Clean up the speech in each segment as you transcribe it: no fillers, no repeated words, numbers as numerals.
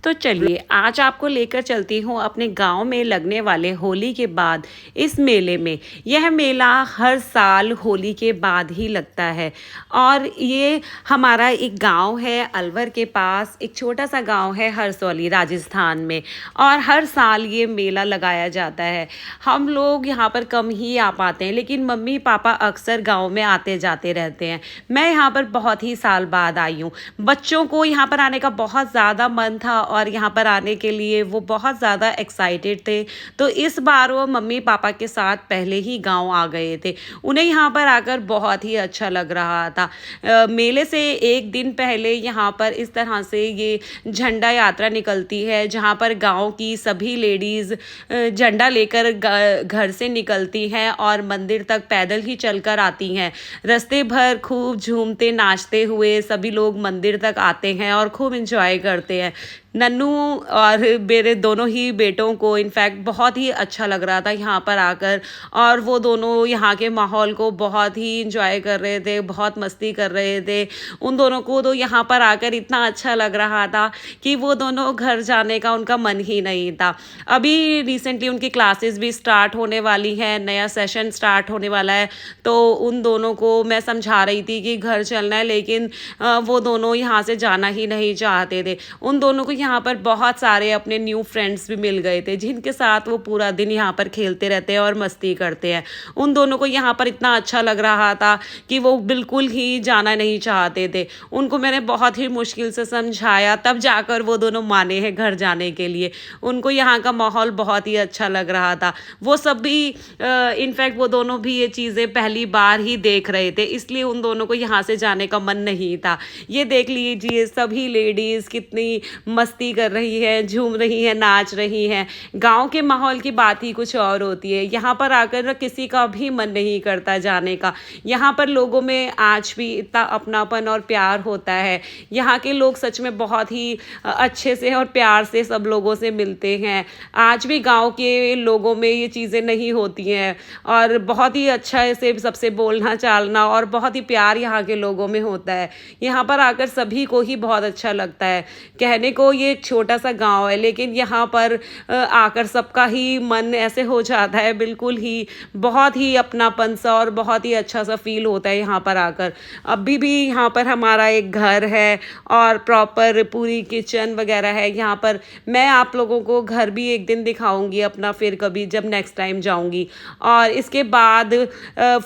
तो चलिए आज आपको लेकर चलती हूँ अपने गांव में लगने वाले होली के बाद इस मेले में। यह मेला हर साल होली के बाद ही लगता है और ये हमारा एक गांव है अलवर के पास, एक छोटा सा गांव है हरसौली राजस्थान में। और हर साल ये मेला लगाया जाता है। हम लोग यहाँ पर कम ही आ पाते हैं, लेकिन मम्मी पापा अक्सर गाँव में आते जाते रहते हैं। मैं यहाँ पर बहुत ही साल बाद आई हूँ। बच्चों को यहाँ पर आने का बहुत ज़्यादा मन था और यहाँ पर आने के लिए वो बहुत ज़्यादा एक्साइटेड थे। तो इस बार वो मम्मी पापा के साथ पहले ही गांव आ गए थे। उन्हें यहाँ पर आकर बहुत ही अच्छा लग रहा था। मेले से एक दिन पहले यहाँ पर इस तरह से ये झंडा यात्रा निकलती है, जहाँ पर गांव की सभी लेडीज़ झंडा लेकर घर से निकलती हैं और मंदिर तक पैदल ही चलकर आती हैं। रास्ते भर खूब झूमते नाचते हुए सभी लोग मंदिर तक आते हैं और खूब एंजॉय करते हैं। नन्नू और मेरे दोनों ही बेटों को इनफैक्ट बहुत ही अच्छा लग रहा था यहाँ पर आकर, और वो दोनों यहाँ के माहौल को बहुत ही इंजॉय कर रहे थे, बहुत मस्ती कर रहे थे। उन दोनों को तो यहाँ पर आकर इतना अच्छा लग रहा था कि वो दोनों घर जाने का उनका मन ही नहीं था। अभी रिसेंटली उनकी क्लासेस भी स्टार्ट होने वाली हैं, नया सेशन स्टार्ट होने वाला है। तो उन दोनों को मैं समझा रही थी कि घर चलना है, लेकिन वो दोनों यहाँ से जाना ही नहीं चाहते थे। उन दोनों को यहाँ पर बहुत सारे अपने न्यू फ्रेंड्स भी मिल गए थे, जिनके साथ वो पूरा दिन यहाँ पर खेलते रहते हैं और मस्ती करते हैं। उन दोनों को यहाँ पर इतना अच्छा लग रहा था कि वो बिल्कुल ही जाना नहीं चाहते थे। उनको मैंने बहुत ही मुश्किल से समझाया, तब जाकर वो दोनों माने हैं घर जाने के लिए। उनको यहाँ का माहौल बहुत ही अच्छा लग रहा था। वो सब भी इनफैक्ट वो दोनों भी ये चीज़ें पहली बार ही देख रहे थे, इसलिए उन दोनों को यहाँ से जाने का मन नहीं था। ये देख लीजिए सभी लेडीज़ कितनी मस्ती कर रही है, झूम रही है, नाच रही हैं। गांव के माहौल की बात ही कुछ और होती है। यहाँ पर आकर किसी का भी मन नहीं करता जाने का। यहाँ पर लोगों में आज भी इतना अपनापन और प्यार होता है। यहाँ के लोग सच में बहुत ही अच्छे से और प्यार से सब लोगों से मिलते हैं। आज भी गांव के लोगों में ये चीज़ें नहीं होती हैं और बहुत ही अच्छा से सबसे बोलना चालना और बहुत ही प्यार यहाँ के लोगों में होता है। यहाँ पर आकर सभी को ही बहुत अच्छा लगता है। कहने को ये एक छोटा सा गांव है, लेकिन यहाँ पर आकर सबका ही मन ऐसे हो जाता है, बिल्कुल ही बहुत ही अपनापन सा और बहुत ही अच्छा सा फील होता है यहाँ पर आकर। अभी भी यहाँ पर हमारा एक घर है और प्रॉपर पूरी किचन वगैरह है यहाँ पर। मैं आप लोगों को घर भी एक दिन दिखाऊंगी अपना, फिर कभी जब नेक्स्ट टाइम जाऊंगी। और इसके बाद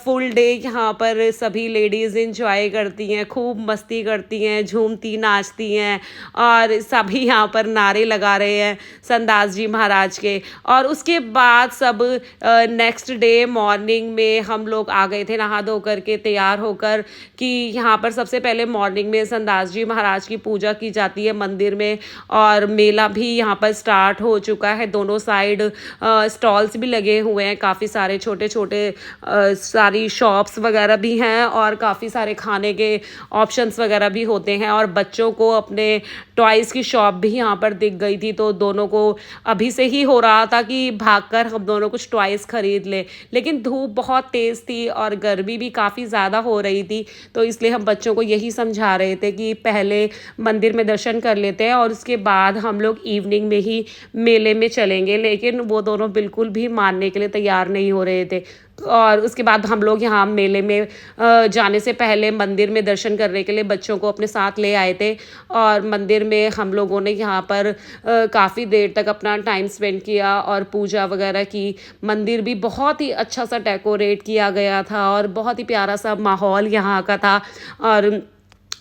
फुल डे यहाँ पर सभी लेडीज़ इंजॉय करती हैं, खूब मस्ती करती हैं, झूमती नाचती हैं और सभी यहाँ पर नारे लगा रहे हैं संदास जी महाराज के। और उसके बाद सब नेक्स्ट डे मॉर्निंग में हम लोग आ गए थे नहा धो करके तैयार होकर, कि यहाँ पर सबसे पहले मॉर्निंग में संदास जी महाराज की पूजा की जाती है मंदिर में। और मेला भी यहाँ पर स्टार्ट हो चुका है। दोनों साइड स्टॉल्स भी लगे हुए हैं, काफ़ी सारे छोटे छोटे सारी शॉप्स वगैरह भी हैं और काफ़ी सारे खाने के ऑप्शंस वगैरह भी होते हैं। और बच्चों को अपने टॉयज़ की शॉप भी यहाँ पर दिख गई थी, तो दोनों को अभी से ही हो रहा था कि भागकर हम दोनों कुछ टॉयज़ खरीद लें। लेकिन धूप बहुत तेज़ थी और गर्मी भी काफ़ी ज़्यादा हो रही थी, तो इसलिए हम बच्चों को यही समझा रहे थे कि पहले मंदिर में दर्शन कर लेते हैं और उसके बाद हम लोग इवनिंग में ही मेले में चलेंगे। लेकिन वो दोनों बिल्कुल भी मानने के लिए तैयार नहीं हो रहे थे। और उसके बाद हम लोग यहाँ मेले में जाने से पहले मंदिर में दर्शन करने के लिए बच्चों को अपने साथ ले आए थे। और मंदिर में हम लोगों ने यहाँ पर काफ़ी देर तक अपना टाइम स्पेंड किया और पूजा वगैरह की। मंदिर भी बहुत ही अच्छा सा डेकोरेट किया गया था और बहुत ही प्यारा सा माहौल यहाँ का था। और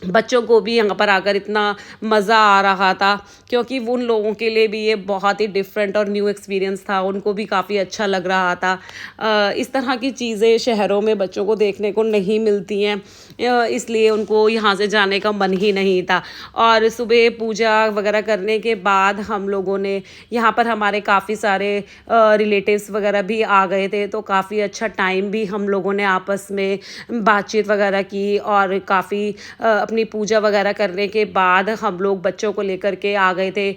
बच्चों को भी यहाँ पर आकर इतना मज़ा आ रहा था, क्योंकि उन लोगों के लिए भी ये बहुत ही डिफरेंट और न्यू एक्सपीरियंस था। उनको भी काफ़ी अच्छा लग रहा था। इस तरह की चीज़ें शहरों में बच्चों को देखने को नहीं मिलती हैं, इसलिए उनको यहाँ से जाने का मन ही नहीं था। और सुबह पूजा वगैरह करने के बाद हम लोगों ने यहाँ पर हमारे काफ़ी सारे रिलेटिव्स वगैरह भी आ गए थे, तो काफ़ी अच्छा टाइम भी हम लोगों ने आपस में बातचीत वगैरह की और काफ़ी अपनी पूजा वगैरह करने के बाद हम लोग बच्चों को लेकर के आ गए थे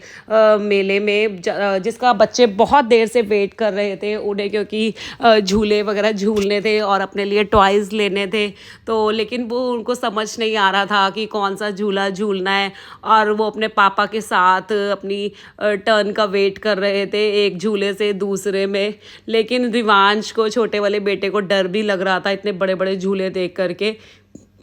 मेले में, जिसका बच्चे बहुत देर से वेट कर रहे थे उन्हें, क्योंकि झूले वगैरह झूलने थे और अपने लिए टॉयज़ लेने थे। तो लेकिन वो उनको समझ नहीं आ रहा था कि कौन सा झूला झूलना है, और वो अपने पापा के साथ अपनी टर्न का वेट कर रहे थे एक झूले से दूसरे में। लेकिन रिवांश को, छोटे वाले बेटे को, डर भी लग रहा था इतने बड़े बड़े झूले देख करके।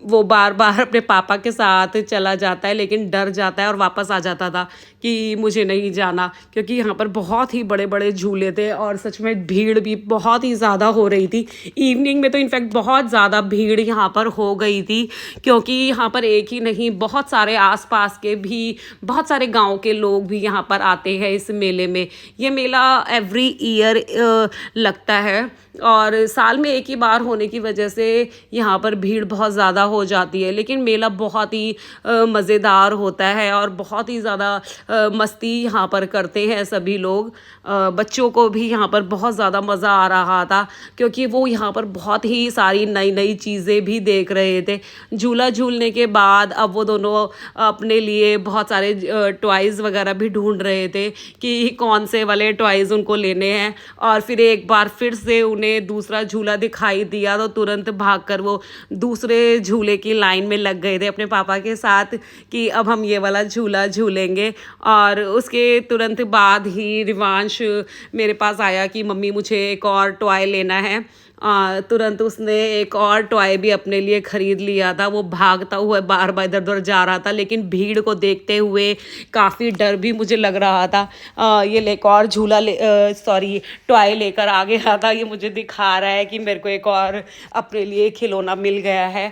वो बार बार अपने पापा के साथ चला जाता है, लेकिन डर जाता है और वापस आ जाता था कि मुझे नहीं जाना, क्योंकि यहाँ पर बहुत ही बड़े बड़े झूले थे और सच में भीड़ भी बहुत ही ज़्यादा हो रही थी। इवनिंग में तो इनफैक्ट बहुत ज़्यादा भीड़ यहाँ पर हो गई थी, क्योंकि यहाँ पर एक ही नहीं, बहुत सारे आसपास के भी, बहुत सारे गांव के लोग भी यहाँ पर आते हैं इस मेले में। ये मेला एवरी ईयर लगता है और साल में एक ही बार होने की वजह से यहाँ पर भीड़ बहुत ज़्यादा हो जाती है, लेकिन मेला बहुत ही मज़ेदार होता है और बहुत ही ज़्यादा मस्ती यहाँ पर करते हैं सभी लोग। बच्चों को भी यहाँ पर बहुत ज़्यादा मज़ा आ रहा था, क्योंकि वो यहाँ पर बहुत ही सारी नई नई चीज़ें भी देख रहे थे। झूला झूलने के बाद अब वो दोनों अपने लिए बहुत सारे टॉयज़ वगैरह भी ढूंढ रहे थे कि कौन से वाले टॉयज़ उनको लेने हैं। और फिर एक बार फिर से उन्हें दूसरा झूला दिखाई दिया तो तुरंत भागकर वो दूसरे झूले की लाइन में लग गए थे अपने पापा के साथ कि अब हम ये वाला झूला झूलेंगे। और उसके तुरंत बाद ही रिवांश मेरे पास आया कि मम्मी मुझे एक और टॉय लेना है। तुरंत उसने एक और टॉय भी अपने लिए ख़रीद लिया था। वो भागता हुआ बार बार इधर उधर जा रहा था, लेकिन भीड़ को देखते हुए काफ़ी डर भी मुझे लग रहा था। ये एक और झूला टॉय लेकर आ गया था। ये मुझे दिखा रहा है कि मेरे को एक और अपने लिए खिलौना मिल गया है।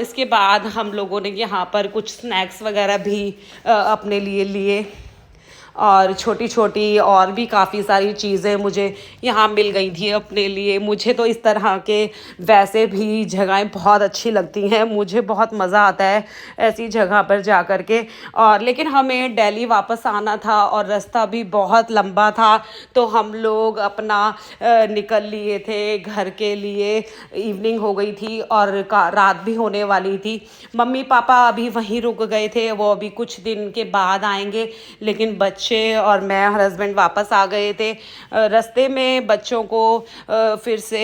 इसके बाद हम लोगों ने यहाँ पर कुछ स्नैक्स वगैरह भी अपने लिए लिए और छोटी छोटी और भी काफ़ी सारी चीज़ें मुझे यहाँ मिल गई थी अपने लिए। मुझे तो इस तरह के वैसे भी जगहें बहुत अच्छी लगती हैं, मुझे बहुत मज़ा आता है ऐसी जगह पर जा कर के। और लेकिन हमें दिल्ली वापस आना था और रास्ता भी बहुत लंबा था, तो हम लोग अपना निकल लिए थे घर के लिए। इवनिंग हो गई थी और रात भी होने वाली थी। मम्मी पापा अभी वहीं रुक गए थे, वो अभी कुछ दिन के बाद आएंगे, लेकिन बच्चे और मैं और हस्बैंड वापस आ गए थे। रास्ते में बच्चों को फिर से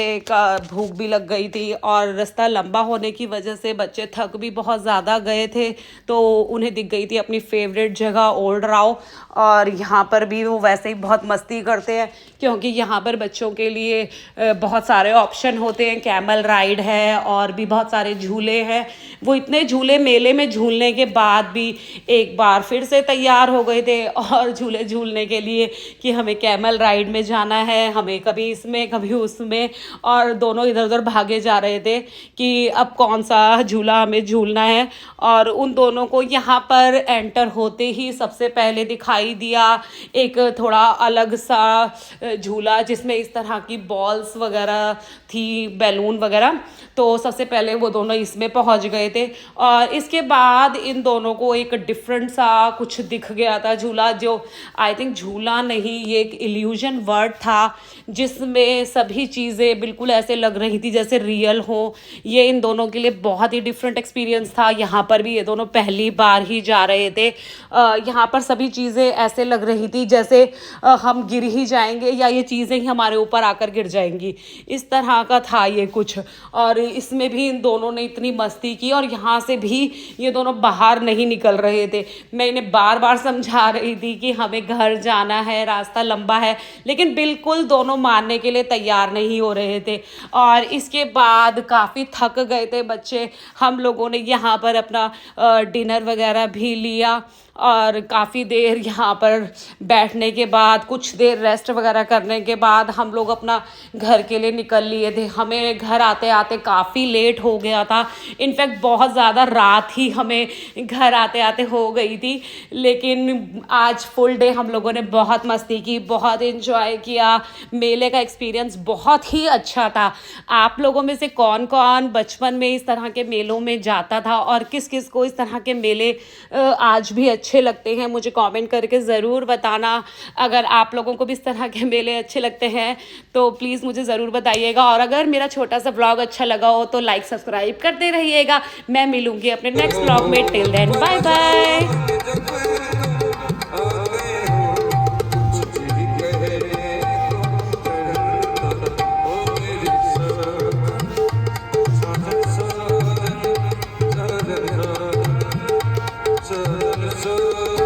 भूख भी लग गई थी और रास्ता लंबा होने की वजह से बच्चे थक भी बहुत ज़्यादा गए थे, तो उन्हें दिख गई थी अपनी फेवरेट जगह ओल्ड राव। और यहाँ पर भी वो वैसे ही बहुत मस्ती करते हैं, क्योंकि यहाँ पर बच्चों के लिए बहुत सारे ऑप्शन होते हैं। कैमल राइड है और भी बहुत सारे झूले हैं। वो इतने झूले मेले में झूलने के बाद भी एक बार फिर से तैयार हो गए थे और झूले झूलने के लिए कि हमें कैमल राइड में जाना है, हमें कभी इसमें कभी उसमें, और दोनों इधर उधर भागे जा रहे थे कि अब कौन सा झूला हमें झूलना है। और उन दोनों को यहाँ पर एंटर होते ही सबसे पहले दिखाई दिया एक थोड़ा अलग सा झूला, जिसमें इस तरह की बॉल्स वगैरह थी, बैलून वगैरह। तो सबसे पहले वो दोनों इसमें पहुंच गए थे और इसके बाद इन दोनों को एक डिफरेंट सा कुछ दिख गया था झूला, जो आई थिंक झूला नहीं, ये एक इल्यूजन वर्ड था, जिसमें सभी चीज़ें बिल्कुल ऐसे लग रही थी जैसे रियल हो। ये इन दोनों के लिए बहुत ही डिफरेंट एक्सपीरियंस था। यहाँ पर भी ये दोनों पहली बार ही जा रहे थे। यहाँ पर सभी चीज़ें ऐसे लग रही थी जैसे हम गिर ही जाएंगे या ये चीज़ें ही हमारे ऊपर आकर गिर जाएंगी, इस तरह का था ये कुछ। और इसमें भी इन दोनों ने इतनी मस्ती की और यहाँ से भी ये दोनों बाहर नहीं निकल रहे थे। मैं इन्हें बार बार समझा रही थी कि हमें घर जाना है, रास्ता लंबा है, लेकिन बिल्कुल दोनों मानने के लिए तैयार नहीं हो रहे थे। और इसके बाद काफ़ी थक गए थे बच्चे। हम लोगों ने यहाँ पर अपना डिनर वगैरह भी लिया और काफ़ी देर यहाँ पर बैठने के बाद, कुछ देर रेस्ट वगैरह करने के बाद हम लोग अपना घर के लिए निकल लिए थे। हमें घर आते आते काफ़ी लेट हो गया था। इनफैक्ट बहुत ज़्यादा रात ही हमें घर आते आते हो गई थी। लेकिन आज फुल डे हम लोगों ने बहुत मस्ती की, बहुत एंजॉय किया। मेले का एक्सपीरियंस बहुत ही अच्छा था। आप लोगों में से कौन कौन बचपन में इस तरह के मेलों में जाता था और किस किस को इस तरह के मेले आज भी अच्छे लगते हैं, मुझे कमेंट करके ज़रूर बताना। अगर आप लोगों को भी इस तरह के मेले अच्छे लगते हैं तो प्लीज़ मुझे ज़रूर बताइएगा। और अगर मेरा छोटा सा ब्लॉग अच्छा लगा हो तो लाइक सब्सक्राइब करते रहिएगा। मैं मिलूंगी अपने नेक्स्ट ब्लॉग में। Till then bye bye. so